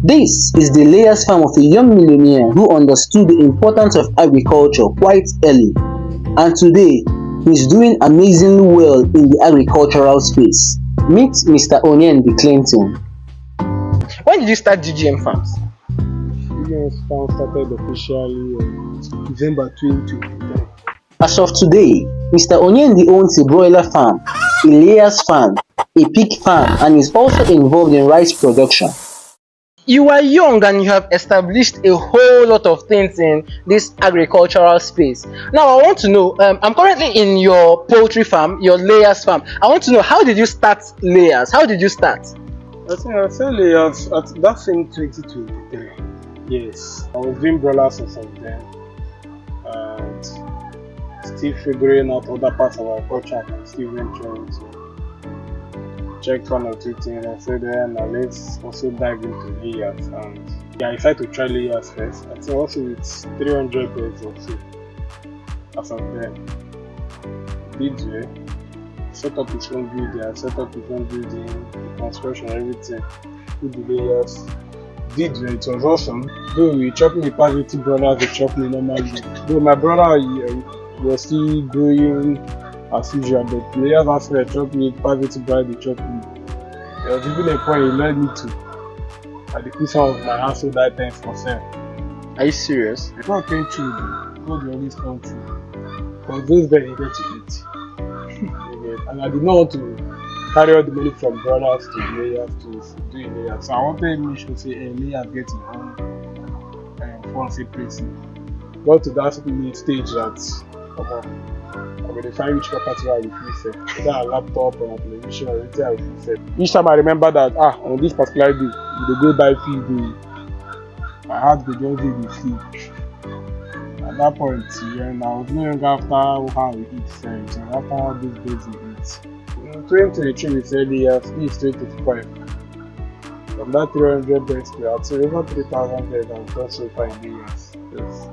This is the layers farm of a young millionaire who understood the importance of agriculture quite early, and today he's doing amazingly well in the agricultural space. Meet Mr. Onyendi Clinton. When did you start GGM Farms? GGM Farm started officially in December 2023. As of today, Mr. Onyendi owns a broiler farm, a layers farm, a pig farm, and is also involved in rice production. You are young and you have established a whole lot of things in this agricultural space. Now I want to know, I'm currently in your poultry farm, your layers farm. I want to know, how did you start layers? How did you start? I think I started layers at that same 2023. Yes, I was doing broilers or something, and still figuring out other parts of agriculture and still venturing to check one or two things. I said, now let's also dive into layers. And yeah, I decided to try layers first. I think also it's 300 birds or so. As of then, did well. Set up his own building, set up his own building, the construction, everything. Put the layers. Did well. It was awesome. Though we chopped me positive brothers, they chopped me normally. Though my brother was still growing as usual, but layers after they chopped me positive brother, they chopped me. There was even a point he led me to the put some of my household items for sale. Are you serious? It's not came true though. God will always come true. Because those guys needed to eat. And I did not want to carry all the money from brothers to layers to do layers. So I wanted to make sure say layers get his own phone separately. Got to that stage that I'm going to find which property I will feel safe. Whether a laptop or a television or anything I will feel safe. Each time I remember that on this particular day, we go buy feed, my heart will just be the feed. At that point, I was no longer after how we eat, so after these days we eat. In 2023, we said yes, this is 2025. From that 300 beds per hour to over 3,000 beds and so far in the years. Yes.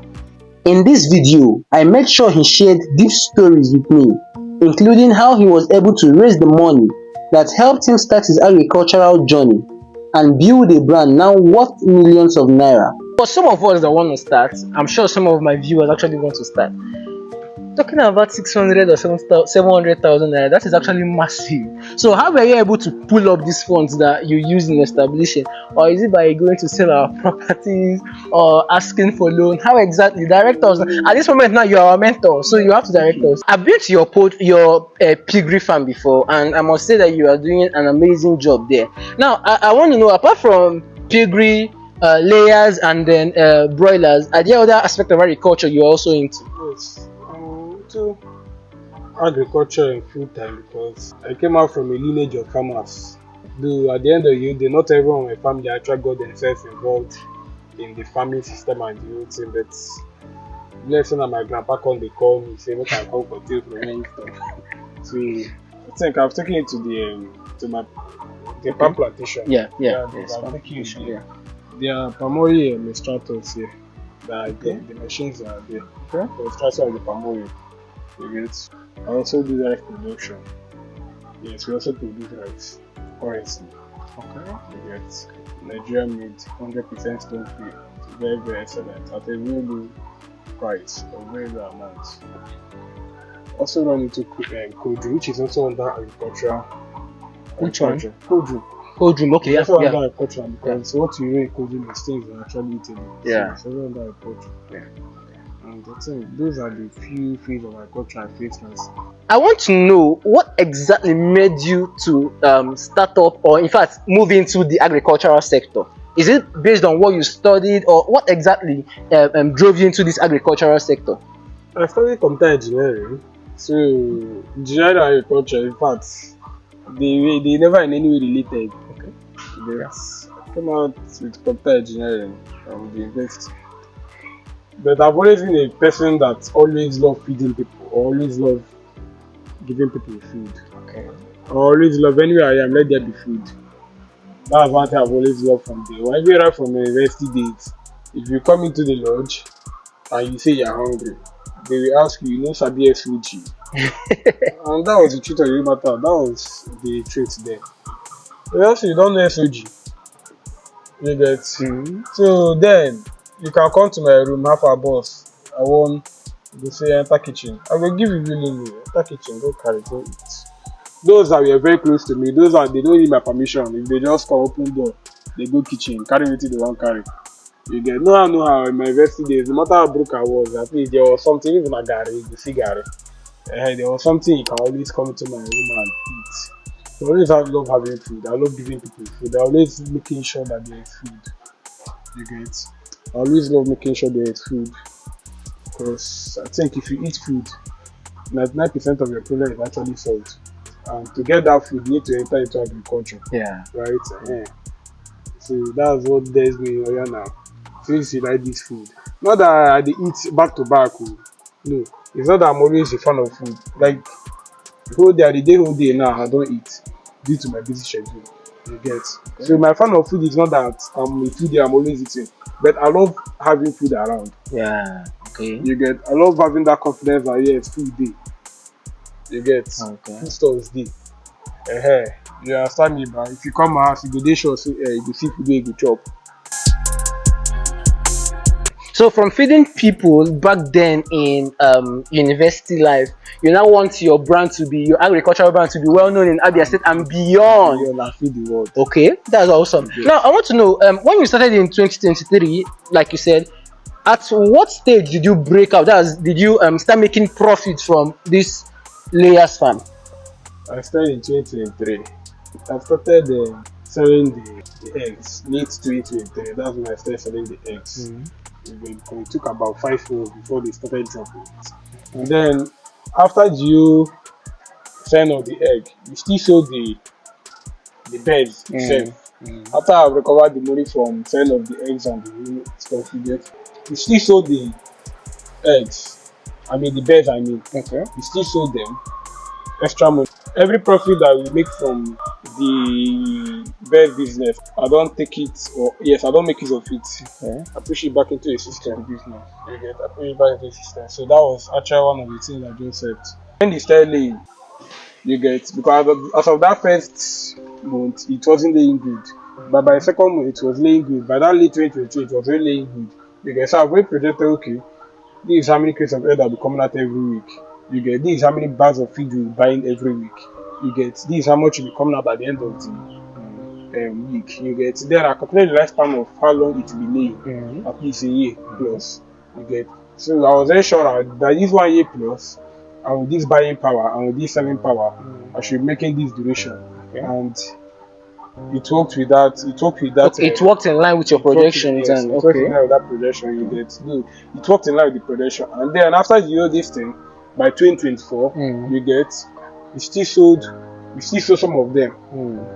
In this video, I made sure he shared deep stories with me, including how he was able to raise the money that helped him start his agricultural journey and build a brand now worth millions of naira. For some of us that want to start, I'm sure some of my viewers actually want to start. Talking about 600 or 700,000 naira, that is actually massive. So how were you able to pull up these funds that you use in establishing? Or is it by going to sell our properties or asking for loan? How exactly? Direct us. At this moment now, you are our mentor, so you have to direct us. I've been to your piggery farm before, and I must say that you are doing an amazing job there. Now, I want to know, apart from piggery, layers, and then broilers, are there other aspects of agriculture you're also into? Yes. To agriculture and full time because I came out from a lineage of farmers. Though at the end of the day, not everyone in my family actually got themselves involved in the farming system and the whole thing, but blessing that my grandpa come, they call me, say, "What can I come for tea from any stuff?" So I think I've taken it to the palm plantation. Yeah. I'm taking it there. There are palm oil extractors here. The machines are there. Okay. The extraction of the palm oil. I also do rice production. Yes, we also produce rice currency. Okay. We get Nigeria made 100% stone free. It's very, very excellent at a very low price, a very low amount. Also run into Koju, which is also under agricultural. Which one? Koju, okay, also under agriculture because what you weigh Koju is things that are actually eatable. Yeah. So it's also under agriculture. Yeah. And I think those are the few fields of agriculture I face myself. I want to know what exactly made you to start up, or in fact move into the agricultural sector. Is it based on what you studied, or what exactly drove you into this agricultural sector? I studied computer engineering. So engineering and agriculture, in fact, they never in any way related. Okay. Yes. I came out with computer engineering from the university. But I've always been a person that always loved feeding people, always loved giving people food. Okay. I always love anywhere I am, let there be food. That's one thing I've always loved from day one. Even right from university days, if you come into the lodge and you say you're hungry, they will ask you, Sabi SVG. And that was the truth of the matter. That was the truth there. They ask you don't know SOG. You get. Mm. So then you can come to my room, have our boss. I want go say enter kitchen. I will give you willingly. Enter kitchen, go carry, go eat. Those that were very close to me, those are they don't need my permission. If they just come open door, they go kitchen, carry wetin they wan carry. You get no how in my university days, no matter how broke I was, at least there was something, even a garri, you see garri. There was something you can always come to my room and eat. I always love having food. I love giving people food. I always making sure that there is food. You get. I always love making sure there is food because I think if you eat food, 99% of your problem is actually solved. And to get that food, you need to enter into agriculture. Yeah. Right? So that's what there's me here now. Since you like this food. Not that I dey eat back to back. Oh. No. It's not that I'm always a fan of food. Like whole day now I don't eat due to my busy schedule. You get. Okay. So my fan of food is not that I'm a foodie, I'm always eating. But I love having food around. Yeah. Okay. You get. I love having that confidence that yes, food day. You get. Okay. Food stores day. You understand me, but if you come my house, you go dey sure say you go see food wey you go chop. So from feeding people back then in university life, you now want your brand to be your agricultural brand to be well known in Abia State and beyond. Yeah, like feed the world. Okay, that's awesome. Yes. Now I want to know when you started in 2023, like you said, at what stage did you break out? Did you start making profit from this layers farm? I started in 2023. I started selling the eggs late 2023. That's when I started selling the eggs. It took about 5 months before they started dropping it. And then after you sell of the egg, you still sold the birds itself. After I recovered the money from sale of the eggs and the stuff you get, you still sold the eggs. I mean the birds. Okay. You still sold them extra money. Every profit that we make from the bird business, I don't take it, or yes, I don't make use of it. Okay. I push it back into a system. Business. You get, I push it back into a system. So that was actually one of the things I just said. When they started laying, you get, because as of that first month, it wasn't laying good. But by the second month, it was laying good. By that late 2022, it was really laying good. You get, so I've already projected, okay, this is how many crates of egg that will be coming out every week. You get, this is how many bags of feed we'll be buying every week. You get, this is how much will be coming out at the end of the week. You get, then I calculate the lifespan of how long it will be laying, at least a year plus. You get, so I was very sure that this 1 year plus, and with this buying power and with this selling power, I should be making this duration. Okay. And it worked with that. Okay, it worked in line with your projections, yes, and it worked in line with that projection. You get, no, it worked in line with the projection. And then after you know this thing, by 2024, you get, we still sold some of them.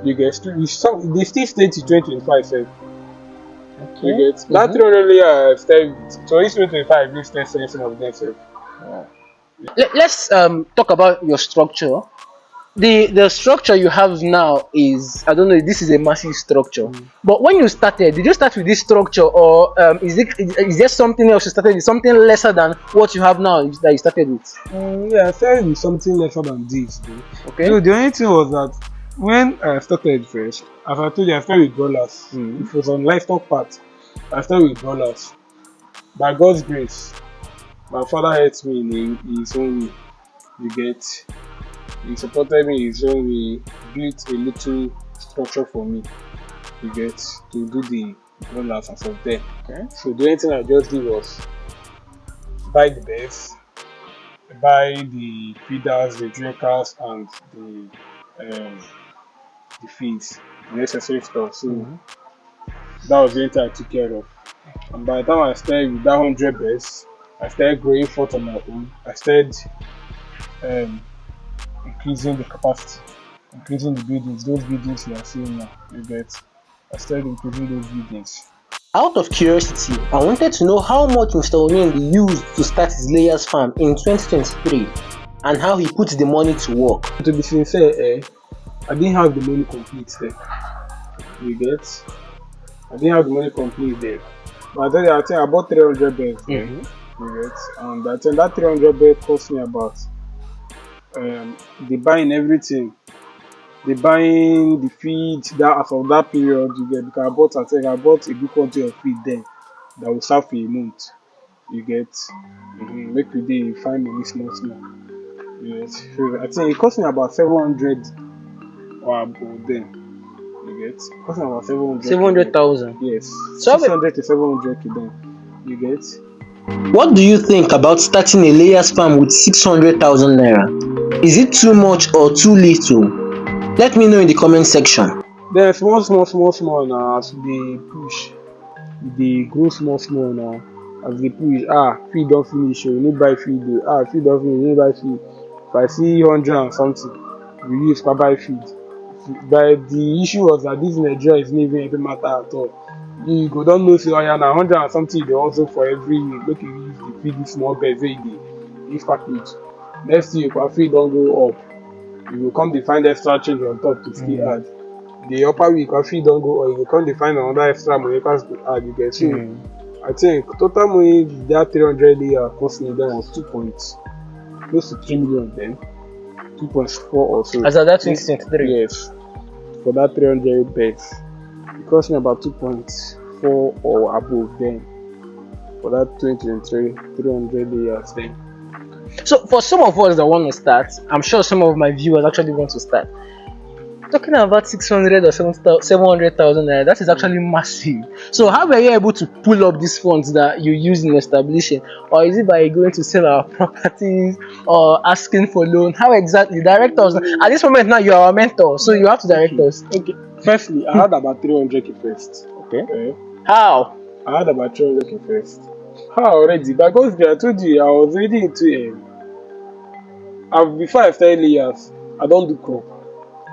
You get, they still stayed to 2025. Okay. You get that 300 layer stayed. So it's 2025. They still selling some of them. Let's talk about your structure. The structure you have now is, I don't know, this is a massive structure. But when you started, did you start with this structure, or is there something else you started with, something lesser than what you have now that you started with? Yeah, I started with something lesser than this. Okay. So the only thing was that when I started first, as I told you, I started with dollars. It was on livestock part. I started with dollars. By God's grace, my father helped me in his own way. You get, he supported me in his own way, built a little structure for me. You get, to do the dollars as of then. Okay. So the only thing I just did was buy the birds, buy the feeders, the drinkers, and the feeds, the necessary stuff. So that was the only thing I took care of. And by the time I started with that 100 birds, I started growing forth on my own. I started increasing the capacity, increasing the buildings. Those buildings you are seeing now, you get. I started increasing those buildings. Out of curiosity, I wanted to know how much Mr. Onyembi used to start his layers farm in 2023 and how he put the money to work. To be sincere, I didn't have the money complete there. You get? I didn't have the money complete there. But I think I bought 300 beds there. You get? And I think that 300 beds cost me about the buying everything they buying the feed that as of that period you get, because I bought a good quantity of feed then that will serve for a month. You get, make we dey find money small small. Yes, so I think it cost me about 700 or above then. You get, it cost me about 700. 700,000. Yes, So 600 to 700 then. You get. what do you think about starting a layers farm with 600,000 naira? Is it too much or too little? Let me know in the comment section. Then small now as we dey push, we dey grow small now. As we dey push, feed don finish o, you need buy feed o, feed don finish, you need buy feed. If I see 100 and something, we use go buy feed. But the issue was that this Nigeria is not even every matter at all. You go don know say na 100 and something you dey hustle for every week, make you use dey feed this small birds wey you dey use package. Next thing your feed don go up, you go come dey find extra change on top to still add. The upper week your feed don go up, you go come dey find another extra money pass to add. You get, so I think total money that 300 layer cost me then was close to 3 million then, 2.4 or so. As at that 2023? Yes, for that 300 beds. It cost me about 2.4 or above then. For that 2023, 300 layers then. So for some of us that want to start, I'm sure some of my viewers actually want to start. Talking about 600 or 700,000 naira, that is actually massive. So how were you able to pull up these funds that you use in establishing? Or is it by going to sell our properties or asking for loan? How exactly? Direct us. At this moment now you are our mentor, so you have to direct us. Okay. Firstly, I had about 300k first. Okay. How? I had about 300k first. How already? Because I told you I was already into before I started layers, I don't do crop.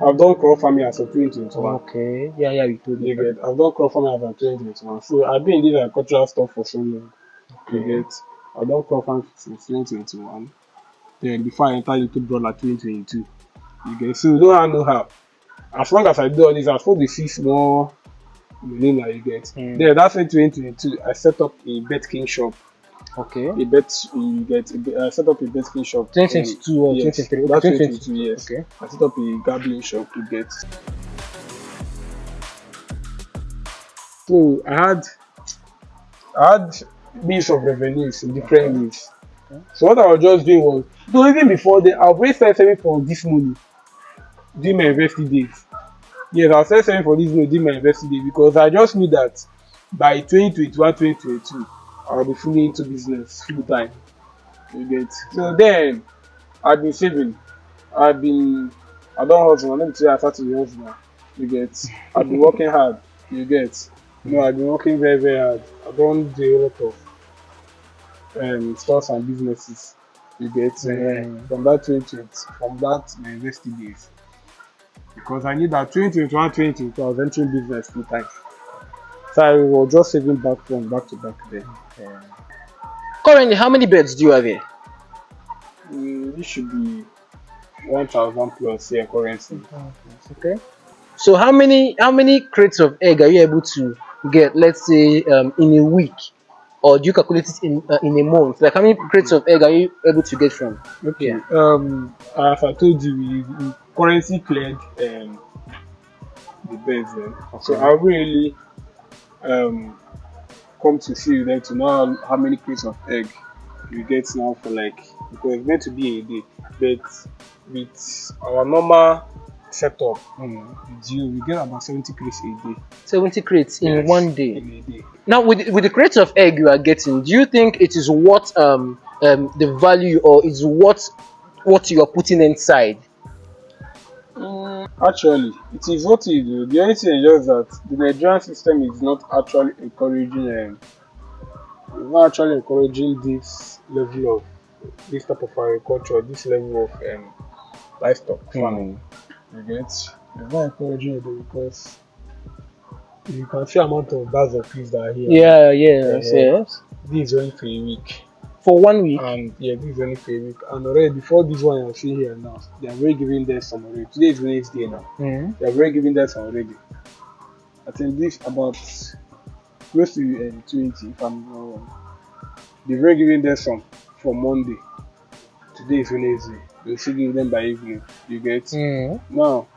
I've done crop farming as of 2021. Okay. Yeah, you told me. You get, I've done crop farming as of 2021. So I've been in this agricultural stuff for so long. You get, I've done crop farming since 2021. Then before I entered YouTube like 2022. You get, so you don't have no how. As long as I do all this, I supposed to see small money now, you get. Then that's in 2022, I set up a bet king shop. Okay. I set up a bet king shop. 2022 or 2023? That's 2022, yes. Okay. I set up a gambling shop to get. So I had means of revenues in different ways. So what I was just doing was, so even before then, I've already started saving for this money during my university days. Yes, I started saving for this money during my university days because I just knew that by 2021, 2022, I'll be fully into business full time. You get. So then I've been saving. I don't hustle. Let me tell you, I started to hustle now. You get. I've been working hard. You get. No, I've been working very, very hard. I don't do a lot of stores and businesses. You get. From that my university days. Because I knew that 2021, 2022, I was entering business full time. So I was just saving back to back then. Currently, how many birds do you have here? This should be 1,000 plus here currently. Okay. So how many crates of egg are you able to get? Let's say in a week, or do you calculate it in a month? Like how many crates of egg are you able to get from? Okay. Yeah. As I told you, we currently cleared the birds. So I really come to see you there to know how many crates of egg you get now for because it's meant to be a day, but with our normal setup, we get about 70 crates a day. 70 crates in one day. In a day. Now, with the crates of egg you are getting, do you think it is worth the value, or is worth what you are putting inside? Actually, it is what you do. The only thing is just that the Nigerian system is not actually encouraging. It's not actually encouraging this level of this type of agriculture, this level of livestock farming. You get? It's not encouraging it because you can see amount of bags of peas that are here. Yes. This is only for a week. For 1 week? And this is only for a week. And already before this one you see here now, they are already giving them some already. Today is Wednesday now. They are already giving them some already. I think this about close to 20 if I'm not wrong. They've already giving them some for Monday. Today is Wednesday. They'll still give them by evening. You get? Now,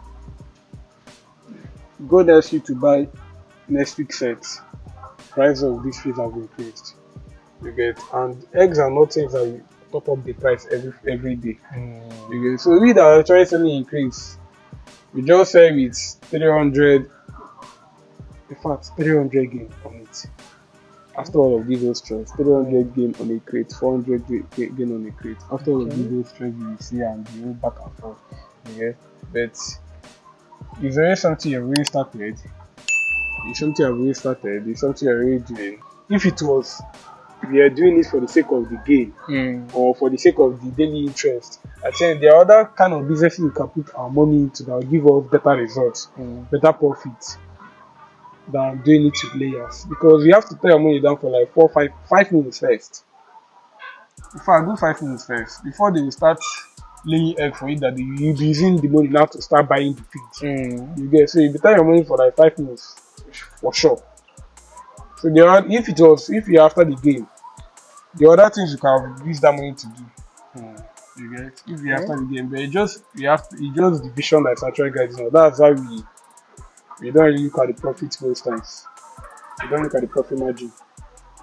Go next week to buy next week sets. Price of this feed have increased. You get, and eggs are not things that you top up the price every day. You get, so we that are trying to increase, we just sell with 300, in fact 300 gain on it. After all of these trends, 300 gain on a crate, 400 gain on a crate. After all of these trends, you will see and you go back and forth. Yeah, but it's already something you've already started. It's something I've already started. It's something you're already doing. If it was, we are doing it for the sake of the gain or for the sake of the daily interest, I think there are other kind of businesses we can put our money into that will give us better results, better profits than doing it with layers. Because you have to put your money down for like 5 minutes first. If I do 5 minutes first, before they will start laying egg for it, that you'll be using the money now to start buying the feed. You get, so you be your money for like 5 minutes for sure. So if you're after the game, the other things you can use that money to do. You get, if you're after the game, but it's just the vision that's actually guiding us. That's why we don't really look at the profit most times. We don't look at the profit margin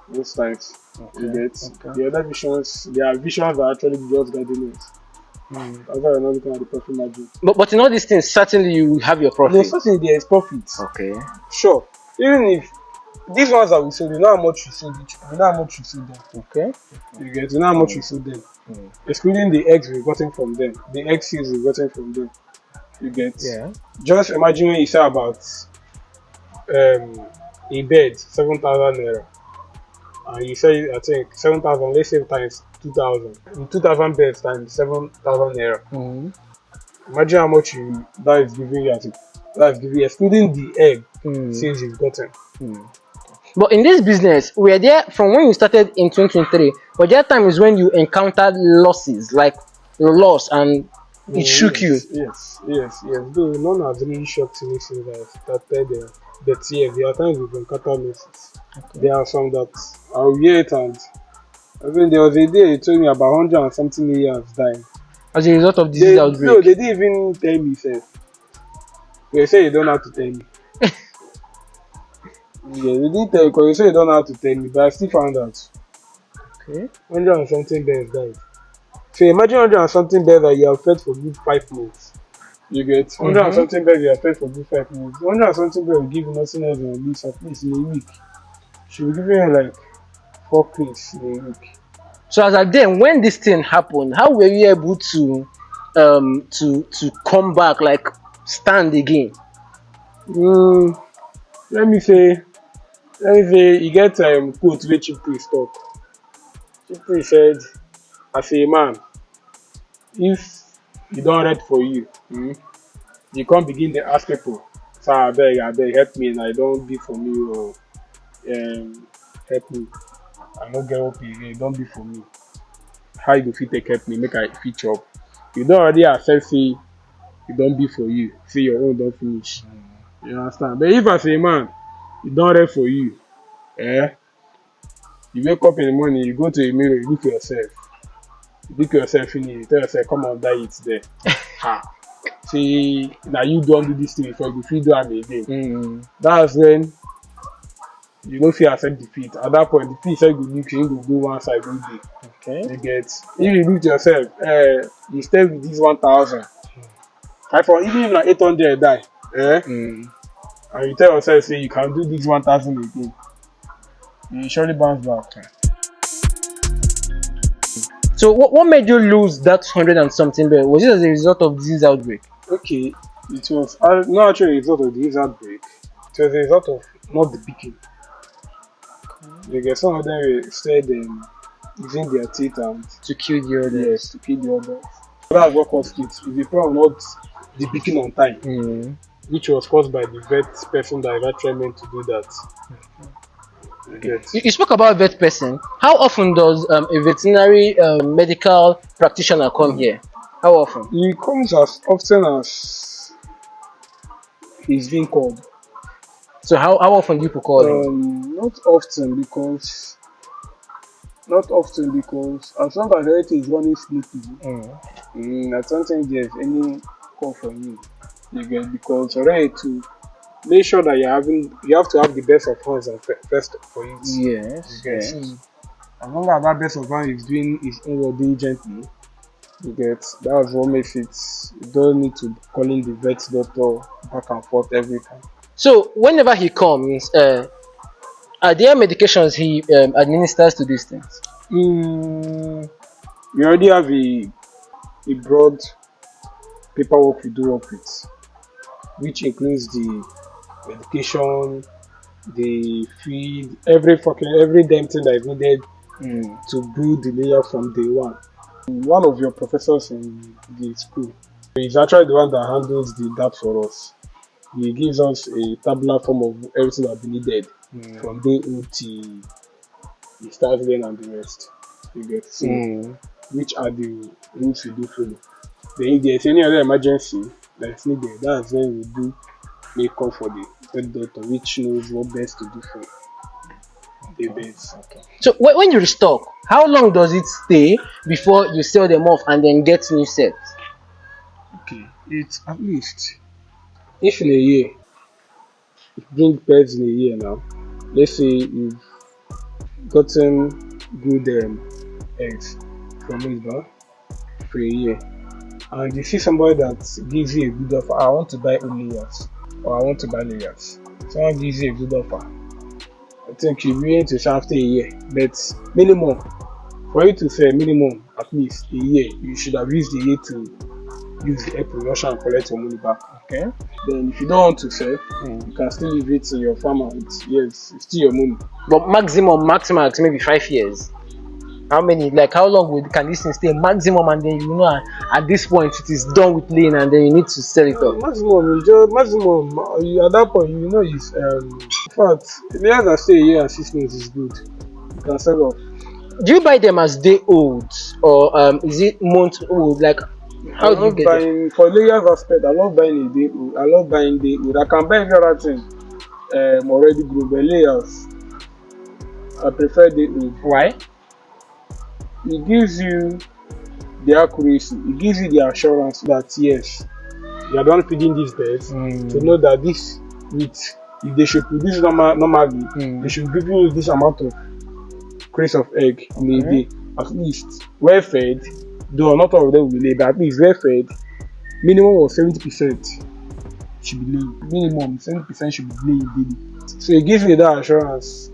most times. You get, the other visions, there are visions that actually just guiding us. That's why we're not looking at the profit margin. But in all these things, certainly you have your profit. No, certainly there is profit. Okay. Sure. Even if these ones that we sold, you know how much you sold each, you know how much you sold them. Okay. You get, you know how much you sold them. Excluding the eggs we've gotten from them, the egg seeds we've gotten from them. You get. Yeah. Just imagine when you say about a bed, 7,000 naira. And you say, I think 7,000, let's say times 2,000. 2,000 beds times 7,000 naira. Imagine how much that is giving you excluding the egg since you've gotten. But in this business, were there from when you started in 2023, were there times when you encountered losses, like loss, and it shook you? Yes. Though none has really shocked me since I started that year. There are times we've encountered losses. There are some that I'll hear it, and I mean, there was a day he told me about 100 and something million has died As a result of disease outbreak. No, they didn't even tell me, sir. They say you don't have to tell me. Yeah, they didn't tell you because you say you don't have to tell me, but I still found out. Okay. 100 and something bears died. So imagine 100 and something bears that you have fed for good 5 months. You get 100 and something bears you have fed for good 5 months. 100 and something bears will give you nothing else than this at least in a week. She will give you like 4 crates in a week. So as at then, when this thing happened, how were you able to come back, like stand again? Let me say you get quote wey Chief Priest talk. Chief Priest said, as a man, if e don red for you, you come begin dey ask people, sir abeg help me na e don be for me or help me, I no get hope again, e don be for me. How you go fit take help me make I fit chop? You don already accept say e don be for you, say your own don finish. You understand? But if as a man, e don red for you, you wake up in the morning, you go to a mirror, you look yourself finish, you tell yourself come and die it there. See, na you don do this thing before, you fit do am again. That's when you no fit accept defeat. At that point, defeat sef go look you, go go one side go dey. Okay. You get, if you look yourself, you stay with this 1,000. And for even if na 800 die, and you tell yourself say you can do this 1,000 again, you surely bounce back. So what made you lose that 100 and something bed? Was it as a result of disease outbreak? Okay, it was not actually a result of this outbreak. It was a result of not the picking. You get, some of them were said using their teeth and To kill the others. yes, to kill the others. That's what caused it. It's the problem, not the picking on time, which was caused by the vet person that eventually meant to do that. You get. You spoke about vet person. How often does a veterinary medical practitioner come here? How often? He comes as often as he's being called. So how often do people call him? Not often because as long as everything is running smoothly, I don't think there's any call for him. You get, because already too, make sure that you have to have the best of hands and first for it. Yes. You get Yes. as long as that best of hand is doing his own work diligently, you get that's what makes it. You don't need to call in the vet doctor back and forth every time. So whenever he comes, are there medications he administers to these things? We already have a broad paperwork we do work with, which includes the medication, the feed, every damn thing that is needed to build the layer from day one. One of your professors in the school is actually the one that handles that for us. He gives us a tabular form of everything that we needed from day 0 till he starts learning and the rest. You get so which are the rules we do follow. Then if there's any other emergency that's needed, that's when we do make call for the vet doctor, which knows what best to do for the best. Okay. So when you restock, how long does it stay before you sell them off and then get new sets? Okay, it's at least if in a year, if you bring pets in a year now, let's say you've gotten good eggs from it for a year, and you see somebody that gives you a good offer, I want to buy only layers or I want to buy layers. Someone gives you a good offer, I think you'll be willing to sell after a year, but minimum for you to sell minimum at least a year, you should have used the year to use the egg production and collect your money back. Okay. Then if you don't want to sell, you can still leave it in your farm and it's still your money. But max maybe 5 years. How many? Like how long can this thing stay maximum, and then at this point it is done with laying, and then you need to sell it off? Maximum. At that point, is in fact, layers that stay a year and 6 months is good. You can sell off. Do you buy them as day old or is it month old? Like how do you get them? For layers aspect, I love buying a day old. I love buying day old. I can buy every other thing already grown, but layers I prefer day old. Why? It gives you the accuracy, it gives you the assurance that yes, you are done feeding these birds to know that this if they should produce normally, they should give you this amount of crates of egg in a day, at least well fed, though not all of them will lay, but at least well fed, minimum of 70% should be laying. Minimum 70% should be laying daily. So it gives me that assurance.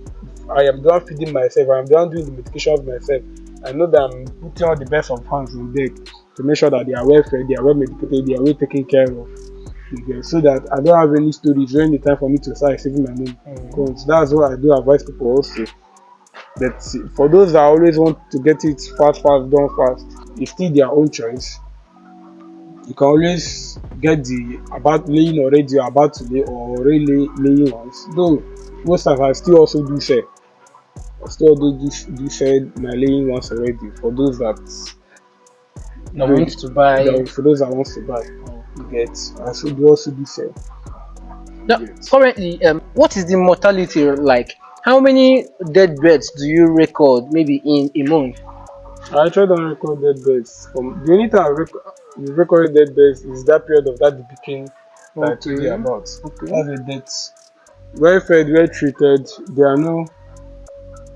I am done feeding myself, I am done doing the medication of myself. I know that I'm putting all the best of hands on deck to make sure that they are well fed, they are well medicated, they are well taken care of. So that I don't have any stories when the time for me to start saving my money. Because that's what I do advise people also. That for those that always want to get it fast, done fast, it's still their own choice. You can always get the about laying already, or about to lay, or already laying ones. Though most times I still also do sell. I still do sell my laying ones already for those that want to buy. For those that want to buy, you get. I also do sell. Now, currently, what is the mortality like? How many dead birds do you record maybe in a month? I actually don't record dead birds. The only time I record dead birds is that period of that depiction that I told you about. That's a death. Well fed, well treated. There are no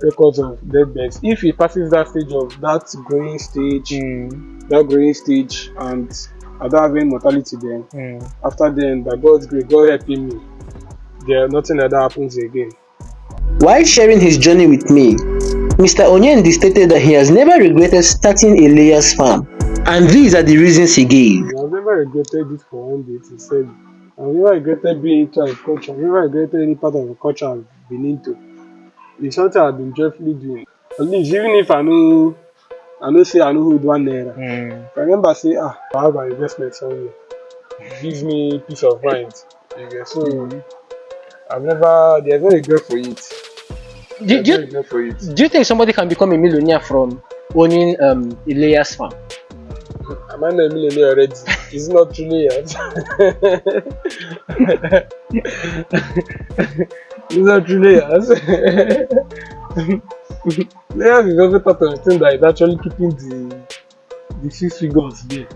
records of dead birds. If it passes that stage of that growing stage, and I don't have any mortality then. After then, by God's grace, God helping me, nothing like that happens again. While sharing his journey with me, Mr. Onyendi stated that he has never regretted starting a layers farm, and these are the reasons he gave. I've never regretted it for one bit. He said, I've never regretted being into agriculture. I've never regretted any part of agriculture I've been into. It's something I've been joyfully doing. At least, even if I know say I know who do 1 naira. I remember say, I have an investment somewhere. It gives me peace of mind. So there's no regret for it. Do you think somebody can become a millionaire from owning a layers farm? Am I not a millionaire already? It's not true layers. It's not true layers. Layers is also part of the thing that is actually keeping the 6 figures there.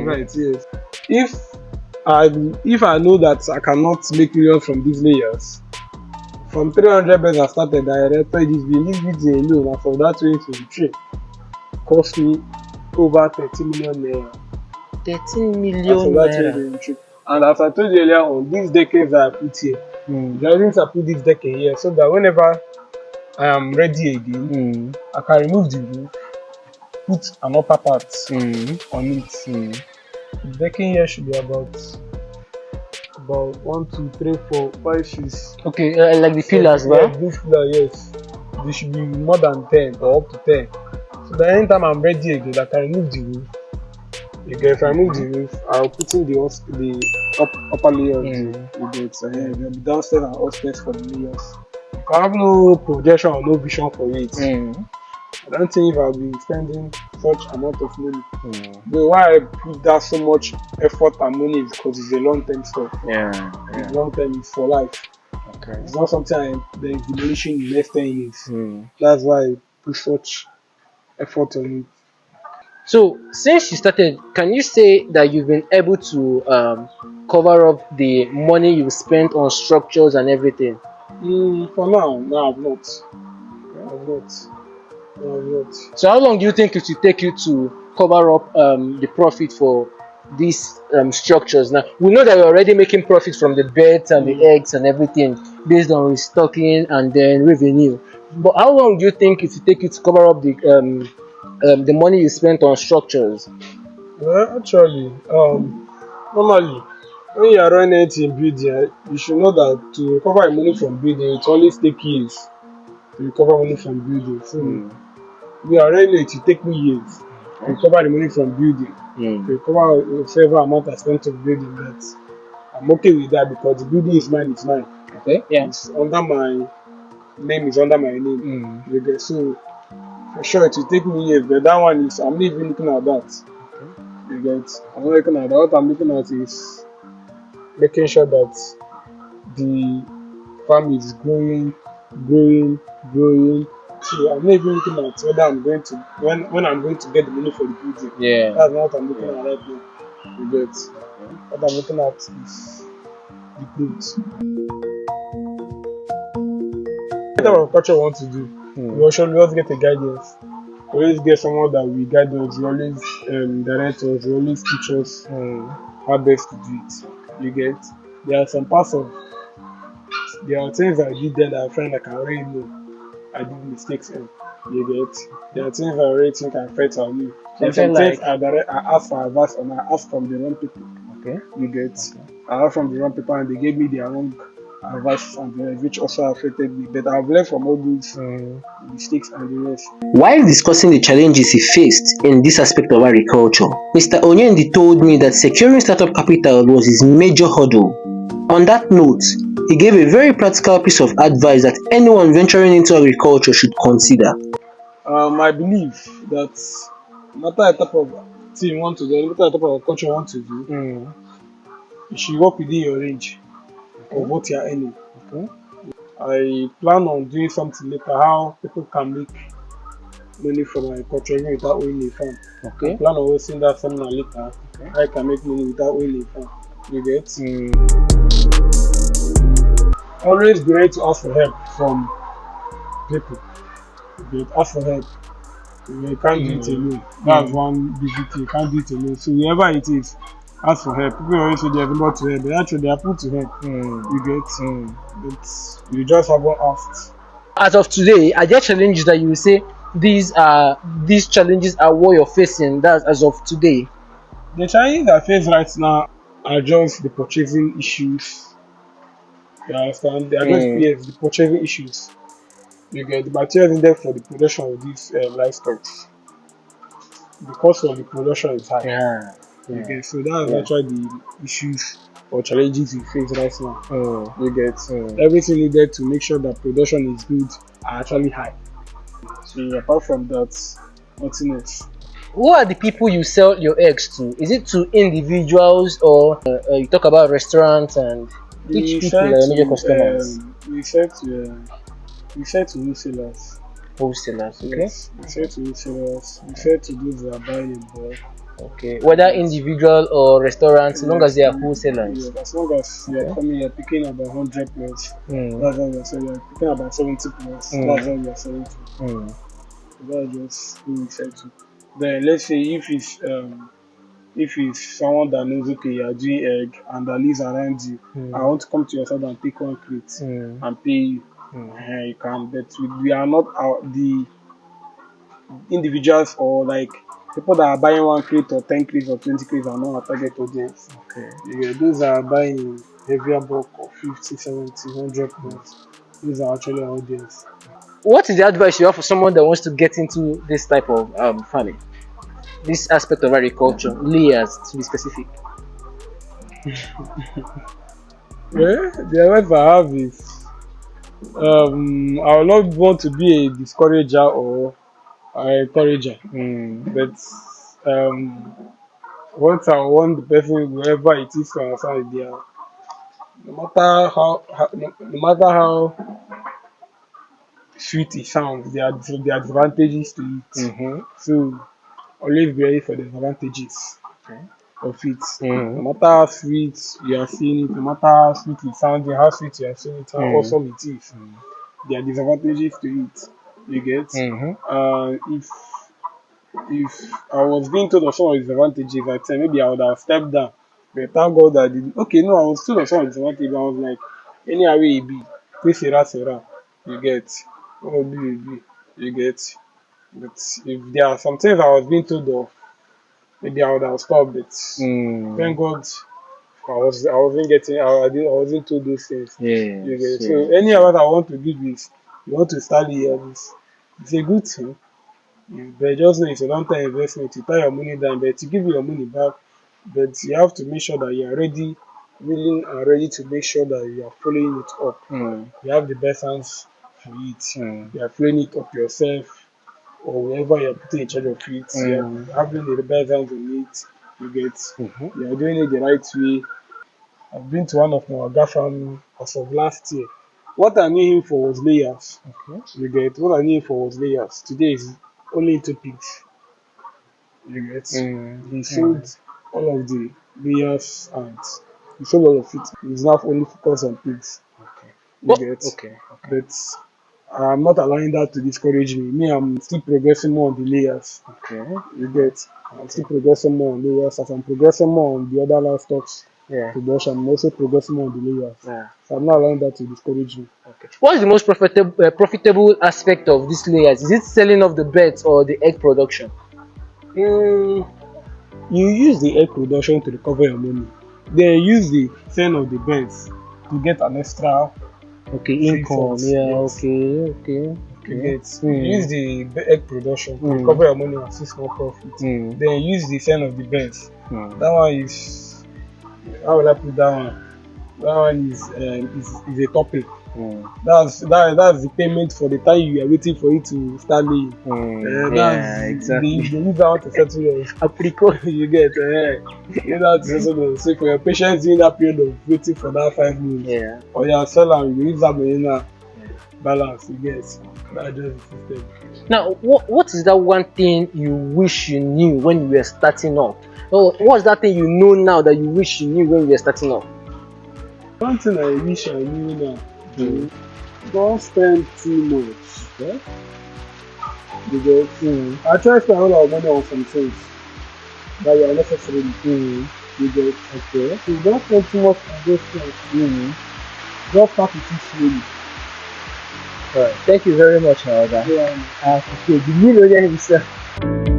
Right, yes. If if I know that I cannot make millions from these layers, from 300 beds I started, I rented this leave it alone, and from that 2023 cost me over 30 million naira. 13 As million of that naira. 2023. And as I told you earlier on, these decades that I put here, the reasons I put this decade here so that whenever I am ready again, I can remove the roof, put an upper part on it. The decking here should be about 1, 2, 3, 4, 5, 6. Okay, like the pillars, Yes, right? this pillar, yes. They should be more than 10 or up to 10. So that anytime I'm ready again, I can remove the roof. Again, if I remove the roof, I'll put in the upper layer of the downstairs and upstairs for the layers. If I have no projection or no vision for it, I don't think I'll be spending such amount of money. But why I put that so much effort and money is because it's a long-term stuff. It's long-term, it's for life. Okay. It's not something I'm diminishing in the next 10 years. That's why I put such effort on it. So since you started, can you say that you've been able to cover up the money you spent on structures and everything? For now, no, I've not. I've not. No, I've not. So how long do you think it will take you to cover up the profit for these structures? Now we know that you're already making profit from the beds and the eggs and everything based on restocking and then revenue. But how long do you think it will take you to cover up the money you spent on structures? Well, actually, normally, when you are running anything in building, you should know that to recover money from building, it always takes years to recover money from building. So, we are running it, it take me years to recover the money from building, to recover whatever amount I spent on building. But I'm okay with that because the building is mine, it's mine. Okay. Yeah. It's under my name, is under my name. So, for sure, it will take me years, but that one is, I'm not even looking at that. You get, I'm not looking at that. What I'm looking at is making sure that the farm is growing. So I'm not even looking at whether I'm going to when I'm going to get the money for the building. Yeah. That's not what I'm looking at right now. You get, what I'm looking at is the growth. Whatever agriculture I want to do, we should always get a guidance. We always get someone that will guide us, we always direct us, we always teach us how best to do it. You get, there are some parts of, there are things I did there that I find like I already know I did mistakes in. You get, there are things I already think I felt I knew. There are some things I asked for advice and I asked from the wrong people. Okay. You get, I asked from the wrong people and they gave me their wrong advice and the rest, which also affected me. But I've learned from all those mistakes and the rest. While discussing the challenges he faced in this aspect of agriculture, Mr. Onyendi told me that securing startup capital was his major hurdle. On that note, he gave a very practical piece of advice that anyone venturing into agriculture should consider. I believe that no matter the type of thing you want to do, no matter the type of agriculture you want to do, you should work within your range of what you are earning. I plan on doing something later how people can make money from agriculture even without owning a farm. I plan on hosting that seminar later. How I can make money without owning a farm. You get? Always be ready to ask for help from people. You ask for help. You can't do it alone. That's one big thing. You can't do it alone. So wherever it is, ask for help. People always say there's nobody to help, but actually there are people to help. You get? But you just haven't asked. As of today, are there challenges that you will say these challenges are what you're facing? That's as of today. The challenges I face right now are just the purchasing issues. You understand? They are just the purchasing issues. You get the materials needed for the production of these livestock. The cost of the production is high. You get, so that's actually the issues or challenges we face right now. You get, everything needed to make sure that production is good are actually high. So apart from that, nothing else. Who are the people you sell your eggs to? Is it to individuals or you talk about restaurants and which people are your major customers? We sell to wholesalers. Wholesalers, okay. Yes, we sell to wholesalers. We sell to those that are buying in bulk. Okay. Whether individual or restaurants, as long as Yes, they are wholesalers. yeah, as long as you are Okay. coming, you're picking about 100 plus. Mm. That's what you're selling. You're picking about 70 plus. That's Mm. what you're selling to. Mm. That's just who we sell to. Then let's say if it's someone that knows, okay, you're doing egg and that lives around you, I Mm. want to come to your side and take one crate Mm. and pay you. Mm. You can, but we are not the individuals or like people that are buying one crate or 10 crates or 20 crates are not our target audience. Okay. Yeah, those are buying in heavier bulk of 50, 70, 100 plus. Those are actually our audience. What is the advice you have for someone that wants to get into this type of farming, this aspect of agriculture, layers to be specific? Well, the advice I have is I will not want to be a discourager or an encourager, Mm. but what I want the person, whoever it is, to understand is their, no matter how sweet it sounds, there are advantages to it. Mm-hmm. So always be ready for the advantages Okay. of it. No Mm. matter how sweet you are seeing it, no matter how sweet it sounding, how sweet you are seeing it, how Mm. awesome it is, there are disadvantages to it. You get? Mm-hmm. If I was being told of some of the disadvantages, I said maybe I would have stepped down. But thank God I didn't. Okay, no, I was told of some of the disadvantages. I was like, any way it be, please Sarah. You get? What will be, will be. You get? But if there are some things I was being told of, maybe I would have stopped it. Mm. Thank God I wasn't getting I wasn't told those things. You Yes. get? So any Yes. advice I want to give is you want to start here this. It's a good thing. But just know it's a long time investment. You tie your money down, but to give you your money back, but you have to make sure that you are ready, willing and ready to make sure that you are following it up. Mm. You have the best hands for it. Mm. You are following it up yourself or whoever you are putting in charge of it. You Mm. are having the best hands on it. You get. Mm-hmm. You are doing it the right way. I've been to one of my Oga farm as of last year. What I knew him for was layers. Okay. You get. What I knew him for was layers. Today is only into pigs. You get. Mm. He sold Mm. all of the layers and he sold all of it. He's now only focused on pigs. Okay. You What? get. Okay. Okay. But I'm not allowing that to discourage me. Me, I'm still progressing more on the layers. Okay. You get. I'm Okay. still progressing more on layers as I'm progressing more on the other livestock Yeah. production. I'm also progressing more on the layers. Yeah. So I'm not allowing that to discourage me. Okay. What's the most profitable aspect of these layers? Is it selling of the birds or the egg production? Mm, you use the egg production to recover your money. Then use the sale of the birds to get an extra Okay, free income. funds. Yeah. Yes. Okay. Okay. You Okay. get. You use the egg production to Mm. recover your money and see small profit. Mm. Then use the sale of the birds. Mm. That one is, how will I put that one? That one is a topic. Mm. That's the payment for the time you are waiting for it to start laying. Mm. That's Yeah. they Exactly. use that one to settle your Apricot. you get you know to settle your. So for your patience during that period of waiting for that 5 minutes Yeah. or you are sell am you use that money now Yeah. balance you get. That's just the system. Now, what is that one thing you wish you knew when you were starting up? Or what's that thing you know now that you wish you knew when you were starting up? One thing I wish I knew now, Mm. don't spend too much. Yeah. You get. Mm. I try to spend a lot of money on some things that are necessary. Mm. You get. Okay. So don't spend too much on those things. Mm. Just start with it slowly. All right. Thank you very much, Naoga. Yeah. I appreciate the millionaire himself.